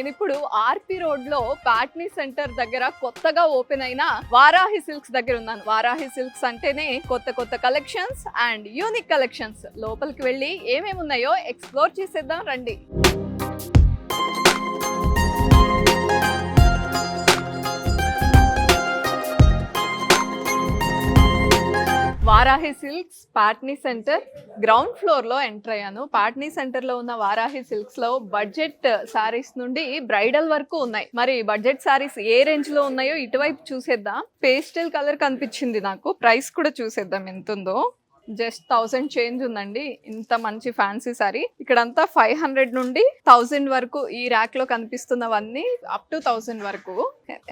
నేను ఇప్పుడు ఆర్పి రోడ్ లో పాట్నీ సెంటర్ దగ్గర కొత్తగా ఓపెన్ అయిన వారాహి సిల్క్స్ దగ్గర ఉన్నాను. వారాహి సిల్క్స్ అంటేనే కొత్త కొత్త కలెక్షన్స్ అండ్ యూనిక్ కలెక్షన్స్. లోపలికి వెళ్ళి ఏమేమి ఉన్నాయో ఎక్స్ప్లోర్ చేసేద్దాం రండి. Varahi silks Patny centre ground floor లో ఎంటర్ అయ్యాను. పాట్నీ సెంటర్ లో ఉన్న వారాహి సిల్క్స్ లో బడ్జెట్ శారీస్ నుండి బ్రైడల్ వరకు ఉన్నాయి. మరి బడ్జెట్ శారీస్ ఏ రేంజ్ లో ఉన్నాయో ఇటువైపు చూసేద్దాం. పేస్టల్ కలర్ కనిపించింది నాకు. ప్రైస్ కూడా చూసేద్దాం ఎంత ఉందో. జస్ట్ 1000 చేంజ్ ఉందండి. ఇంత మంచి ఫ్యాన్సీ సారీ. ఇక్కడంతా 500 నుండి 1000 వరకు ఈ ర్యాక్ లో కనిపిస్తున్నవన్నీ అప్ టు 1000 వరకు.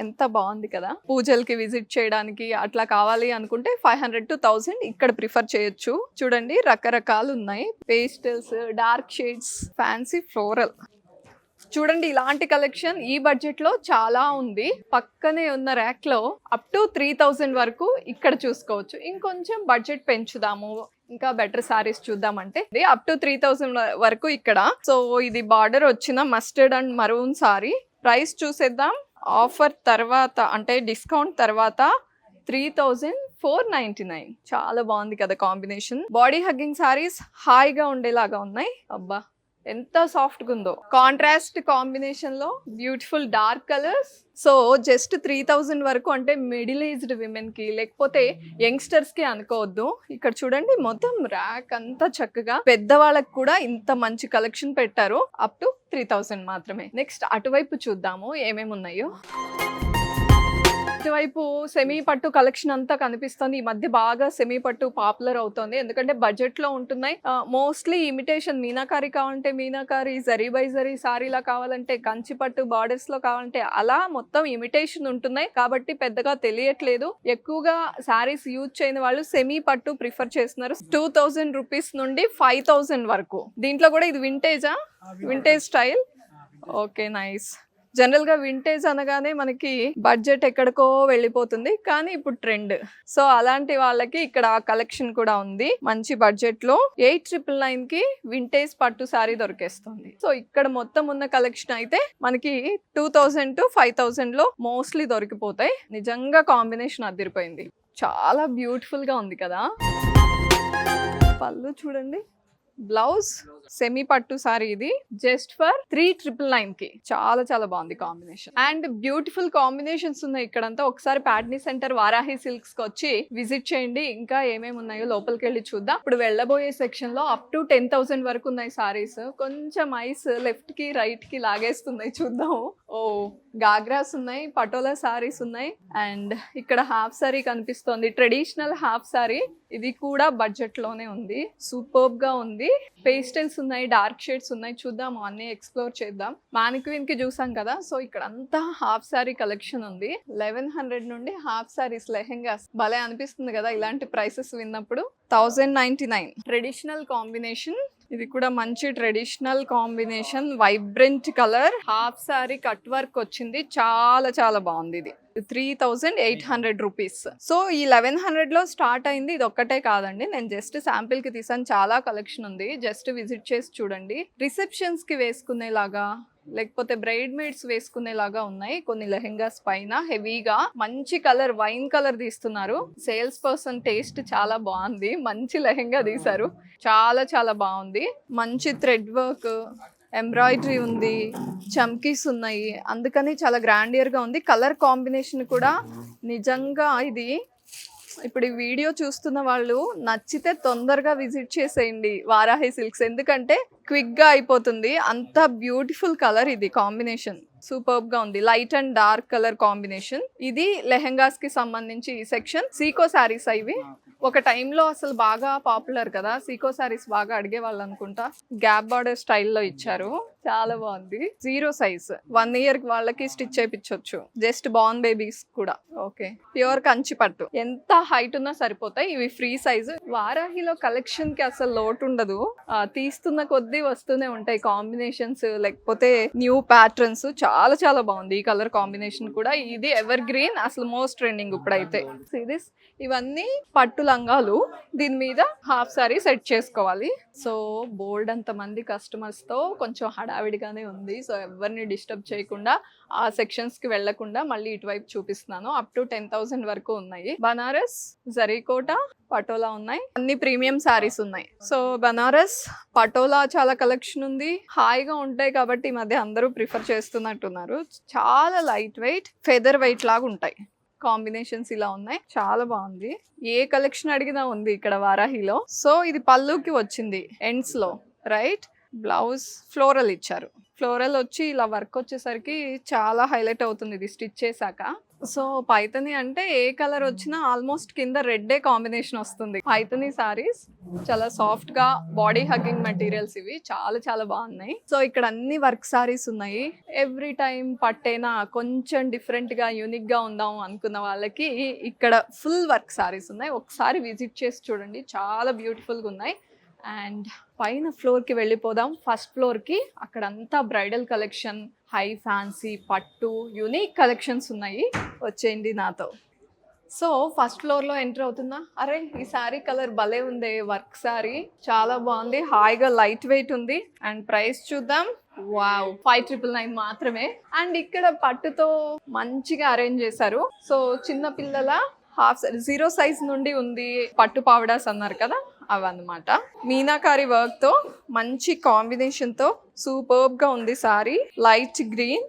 ఎంత బాగుంది కదా. పూజలకి విజిట్ చేయడానికి అట్లా కావాలి అనుకుంటే 500 to 1000 ఇక్కడ ప్రిఫర్ చేయొచ్చు. చూడండి రకరకాలు ఉన్నాయి. Pastels, dark shades, fancy floral. చూడండి ఇలాంటి కలెక్షన్ ఈ బడ్జెట్ లో చాలా ఉంది. పక్కనే ఉన్న ర్యాక్ లో అప్ టు 3000 వరకు ఇక్కడ చూసుకోవచ్చు. ఇంకొంచెం బడ్జెట్ పెంచుదాము, ఇంకా బెటర్ సారీస్ చూద్దామంటే అప్ టు 3000 వరకు ఇక్కడ. సో ఇది బార్డర్ వచ్చిన mustard and maroon sorry. Price చూసేద్దాం. ఆఫర్ తర్వాత అంటే డిస్కౌంట్ తర్వాత 3499. చాలా బాగుంది కదా కాంబినేషన్. బాడీ హగ్గింగ్ సారీస్ హాయిగా ఉండేలాగా ఉన్నాయి. అబ్బా ఎంత సాఫ్ట్ గా ఉందో. కాంట్రాస్ట్ కాంబినేషన్ లో beautiful dark colours. So just 3000 వరకు అంటే మిడిల్ ఏజ్డ్ విమెన్ కి లేకపోతే యంగ్స్టర్స్ కి అనుకోవద్దు. ఇక్కడ చూడండి మొత్తం ర్యాక్ అంతా చక్కగా పెద్దవాళ్ళకి కూడా ఇంత మంచి కలెక్షన్ పెట్టారు. అప్ టు 3000 మాత్రమే. నెక్స్ట్ అటువైపు చూద్దాము ఏమేమి ఉన్నాయో. ఇటువైపు సెమీ పట్టు కలెక్షన్ అంతా కనిపిస్తుంది. ఈ మధ్య బాగా సెమీ పట్టు పాపులర్ అవుతుంది, ఎందుకంటే బడ్జెట్ లో ఉంటున్నాయి. మోస్ట్లీ ఇమిటేషన్ మీనాకారి కావాలంటే మీనాకారి, జరీ బై జరీ సారీలా కావాలంటే కంచి పట్టు, బార్డర్స్ లో కావాలంటే అలా మొత్తం ఇమిటేషన్ ఉంటున్నాయి. కాబట్టి పెద్దగా తెలియట్లేదు. ఎక్కువగా సారీస్ యూజ్ చేయని వాళ్ళు సెమీ పట్టు ప్రిఫర్ చేస్తున్నారు. 2000 రూపీస్ నుండి 5000 వరకు. దీంట్లో కూడా ఇది వింటేజా? Vintage style. Okay nice. General గా వింటేజ్ అనగానే మనకి బడ్జెట్ ఎక్కడికో వెళ్ళిపోతుంది, కానీ ఇప్పుడు ట్రెండ్. సో అలాంటి వాళ్ళకి ఇక్కడ కలెక్షన్ కూడా ఉంది. మంచి బడ్జెట్ లో 8999 కి వింటేజ్ పట్టు సారీ దొరికేస్తుంది. సో ఇక్కడ మొత్తం ఉన్న కలెక్షన్ అయితే మనకి 2000 to 5000 లో మోస్ట్లీ దొరికిపోతాయి. నిజంగా కాంబినేషన్ అదిరిపోయింది. చాలా బ్యూటిఫుల్ గా ఉంది కదా. పళ్ళు చూడండి. బ్లౌజ్ సెమీ పట్టు సారీ. ఇది జస్ట్ ఫర్ 3999 కి. చాలా చాలా బాగుంది కాంబినేషన్. అండ్ బ్యూటిఫుల్ కాంబినేషన్స్ ఉన్నాయి ఇక్కడంతా. ఒకసారి పాట్నీ సెంటర్ వారాహి సిల్క్స్ కి వచ్చి విజిట్ చేయండి. ఇంకా ఏమేమి ఉన్నాయో లోపలికి వెళ్ళి చూద్దాం. ఇప్పుడు వెళ్ళబోయే సెక్షన్ లో అప్ టు 10,000 వరకు ఉన్నాయి సారీస్. కొంచెం ఐస్ లెఫ్ట్ కి రైట్ కి లాగేస్తున్నాయి. చూద్దాము. ఓ గాగ్రాస్ ఉన్నాయి, పటోలా సారీస్ ఉన్నాయి. అండ్ ఇక్కడ హాఫ్ సారీ కనిపిస్తోంది, ట్రెడిషనల్ హాఫ్ సారీ. ఇది కూడా బడ్జెట్ లోనే ఉంది. సూపర్బ్ గా ఉంది. పేస్టల్స్ ఉన్నాయి, డార్క్ షేడ్స్ ఉన్నాయి. చూద్దాము, అన్ని ఎక్స్ప్లోర్ చేద్దాం. మానిక్వీన్ కి చూసాం కదా. సో ఇక్కడ అంతా హాఫ్ సారీ కలెక్షన్ ఉంది. 1100 నుండి హాఫ్ సారీస్, లెహెంగాస్. భలే అనిపిస్తుంది కదా ఇలాంటి ప్రైసెస్ విన్నప్పుడు. 1099. Traditional combination. ఇది కూడా మంచి traditional combination. Vibrant colour, half sorry cut work వచ్చింది. చాలా చాలా బాగుంది. ఇది 3800 రూపీస్. సో ఈ 1100 లో స్టార్ట్ అయింది. ఇది ఒక్కటే కాదండి, నేను జస్ట్ శాంపిల్ కి తీసాను. చాలా కలెక్షన్ ఉంది. జస్ట్ విజిట్ చేసి చూడండి. రిసెప్షన్స్ కి వేసుకునేలాగా లేకపోతే బ్రైడ్ మేడ్స్ వేసుకునేలాగా ఉన్నాయి. కొన్ని లెహెంగాస్ పైన హెవీగా మంచి కలర్, వైన్ కలర్ తీస్తున్నారు. సేల్స్ పర్సన్ టేస్ట్ చాలా బాగుంది. మంచి లెహెంగా తీశారు. చాలా చాలా బాగుంది. మంచి థ్రెడ్ వర్క్, ఎంబ్రాయిడరీ ఉంది, చమ్కీస్ ఉన్నాయి. అందుకని చాలా గ్రాండియర్ గా ఉంది. కలర్ కాంబినేషన్ కూడా నిజంగా ఇది. ఇప్పుడు ఈ వీడియో చూస్తున్న వాళ్ళు నచ్చితే తొందరగా విజిట్ చేసేయండి వారాహి సిల్క్స్, ఎందుకంటే క్విక్ గా అయిపోతుంది. అంత బ్యూటిఫుల్ కలర్. ఇది కాంబినేషన్ సూపర్బ్ గా ఉంది. Light and dark colour combination. ఇది లెహెంగాస్ కి సంబంధించి ఈ సెక్షన్. సీకో శారీస్ ఇవి. ఒక టైంలో అసలు బాగా పాపులర్ కదా, సీకో శారీస్ బాగా అడిగే వాళ్ళు అనుకుంటా. గ్యాప్ బార్డర్ స్టైల్లో ఇచ్చారు. చాలా బాగుంది. 0 సైజ్, 1 year వాళ్ళకి స్టిచ్ చేయించవచ్చు. జస్ట్ బార్న్ బేబీస్ కూడా. ఓకే, ప్యూర్ కంచి పట్టు. ఎంత హైట్ ఉన్నా సరిపోతాయి. ఇవి ఫ్రీ సైజ్. వారాహిలో కలెక్షన్ కి అసలు లోటు ఉండదు. తీస్తున్న కొద్దీ వస్తూనే ఉంటాయి కాంబినేషన్స్, లేకపోతే న్యూ ప్యాటర్న్స్. చాలా చాలా బాగుంది ఈ కలర్ కాంబినేషన్ కూడా. ఇది ఎవర్ గ్రీన్, అసలు మోస్ట్ ట్రెండింగ్ ఇప్పుడైతే. ఇవన్నీ పట్టు లంగాలు, దీని మీద హాఫ్ సారీ సెట్ చేసుకోవాలి. సో బోల్డ్ అంత మంది కస్టమర్స్ తో కొంచెం హడావిడిగానే ఉంది. సో ఎవరిని డిస్టర్బ్ చేయకుండా ఆ సెక్షన్స్ కి వెళ్లకుండా మళ్ళీ ఇటువైపు చూపిస్తున్నాను. అప్ టు 10,000 వరకు ఉన్నాయి. బనారస్, జరీకోట, పటోలా ఉన్నాయి. అన్ని ప్రీమియం శారీస్ ఉన్నాయి. సో బనారస్, పటోలా చాలా కలెక్షన్ ఉంది. హాయిగా ఉంటాయి కాబట్టి ఈ మధ్య అందరూ ప్రిఫర్ చేస్తున్నట్టున్నారు. చాలా లైట్ వెయిట్, ఫెదర్ వెయిట్ లాగా ఉంటాయి. కాంబినేషన్స్ ఇలా ఉన్నాయి. చాలా బాగుంది. ఏ కలెక్షన్ అడిగినా ఉంది ఇక్కడ వారాహిలో. సో ఇది పళ్ళుకి వచ్చింది ఎండ్స్ లో, రైట్? బ్లౌజ్ ఫ్లోరల్ ఇచ్చారు. ఫ్లోరల్ వచ్చి ఇలా వర్క్ వచ్చేసరికి చాలా హైలైట్ అవుతుంది ఇది స్టిచ్ చేశాక. సో పైతని అంటే ఏ కలర్ వచ్చినా ఆల్మోస్ట్ కింద రెడ్డే కాంబినేషన్ వస్తుంది. పైతని సారీస్ చాలా సాఫ్ట్ గా, బాడీ హగ్గింగ్ మెటీరియల్స్ ఇవి చాలా చాలా బాగున్నాయి. సో ఇక్కడ అన్ని వర్క్ సారీస్ ఉన్నాయి. ఎవ్రీ టైం పట్టేనా కొంచెం డిఫరెంట్ గా యూనిక్ గా ఉందాం అనుకున్న వాళ్ళకి ఇక్కడ ఫుల్ వర్క్ సారీస్ ఉన్నాయి. ఒకసారి విజిట్ చేసి చూడండి, చాలా బ్యూటిఫుల్ గా ఉన్నాయి. అండ్ పైన ఫ్లోర్కి వెళ్ళిపోదాం. ఫస్ట్ ఫ్లోర్కి అక్కడంతా బ్రైడల్ కలెక్షన్, హై ఫ్యాన్సీ, పట్టు, యూనిక్ కలెక్షన్స్ ఉన్నాయి. వచ్చేయండి నాతో. సో ఫస్ట్ ఫ్లోర్లో ఎంటర్ అవుతున్నా. అరే ఈ శారీ కలర్ భలే ఉంది, వర్క్ శారీ చాలా బాగుంది, హాయిగా లైట్ వెయిట్ ఉంది. అండ్ ప్రైస్ చూద్దాం. వావ్, 5,999 మాత్రమే. అండ్ ఇక్కడ పట్టుతో మంచిగా అరేంజ్ చేశారు. సో చిన్న పిల్లల హాఫ్ 0 సైజ్ నుండి ఉంది. పట్టు పావడాస్ అన్నారు కదా, అవన్నమాట. మీనాకారి వర్క్ తో మంచి కాంబినేషన్ తో సూపర్బ్ గా ఉంది sari. Light green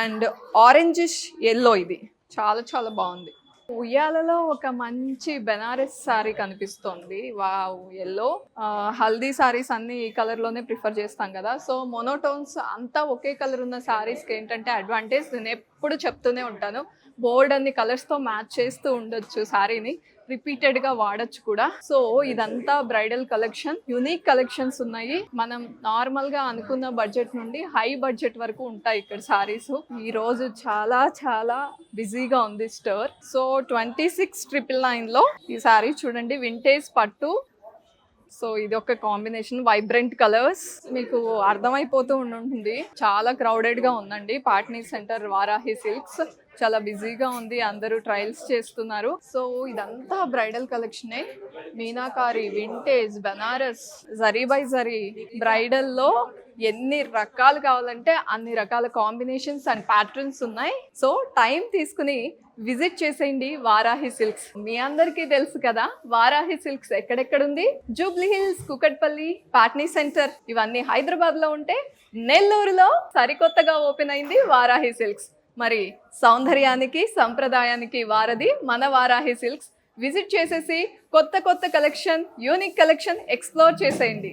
and orangish yellow, ఇది చాలా చాలా బాగుంది. ఉయ్యాలలో ఒక మంచి బెనారస్ సారీ కనిపిస్తోంది. Wow, yellow. హల్దీ సారీస్ అన్ని ఈ కలర్ లోనే ప్రిఫర్ చేస్తాం కదా. సో మోనోటోన్స్ అంతా ఒకే కలర్ ఉన్న సారీస్కి ఏంటంటే అడ్వాంటేజ్, నేను ఎప్పుడు చెప్తూనే ఉంటాను, బోల్డ్ అన్ని కలర్స్ తో మ్యాచ్ చేస్తూ ఉండొచ్చు సారీని, రిపీటెడ్ గా వాడచ్చు కూడా. సో ఇదంతా బ్రైడల్ కలెక్షన్, యూనిక్ కలెక్షన్స్ ఉన్నాయి. మనం నార్మల్ గా అనుకున్న బడ్జెట్ నుండి హై బడ్జెట్ వరకు ఉంటాయి ఇక్కడ సారీస్. ఈ రోజు చాలా చాలా బిజీగా ఉంది స్టోర్. సో 26,999 లో ఈ సారీ చూడండి, వింటేజ్ పట్టు. సో ఇది ఒక కాంబినేషన్, వైబ్రెంట్ కలర్స్, మీకు అర్థమైపోతూ ఉంటుంది. చాలా క్రౌడెడ్ గా ఉందండి పాట్నీ సెంటర్ వారాహి సిల్క్స్. చాలా బిజీగా ఉంది, అందరూ ట్రయల్స్ చేస్తున్నారు. సో ఇదంతా బ్రైడల్ కలెక్షనే. Meenakari, vintage, Banaras, zari by zari. Bridal లో ఎన్ని రకాలు కావాలంటే అన్ని రకాల కాంబినేషన్స్ అండ్ ప్యాటర్న్స్ ఉన్నాయి. సో టైం తీసుకుని విజిట్ చేసేయండి వారాహి సిల్క్స్. మీ అందరికీ తెలుసు కదా వారాహి సిల్క్స్ ఎక్కడెక్కడుంది. జూబ్లీ హిల్స్, కుకట్పల్లి, పాట్నీ సెంటర్ ఇవన్నీ హైదరాబాద్ లో ఉంటే, నెల్లూరులో సరికొత్తగా ఓపెన్ అయింది వారాహి సిల్క్స్. మరి సౌందర్యానికి, సంప్రదాయానికి వారధి మన వారాహి సిల్క్స్. విజిట్ చేసేసి కొత్త కొత్త కలెక్షన్, యూనిక్ కలెక్షన్ ఎక్స్ప్లోర్ చేసేయండి.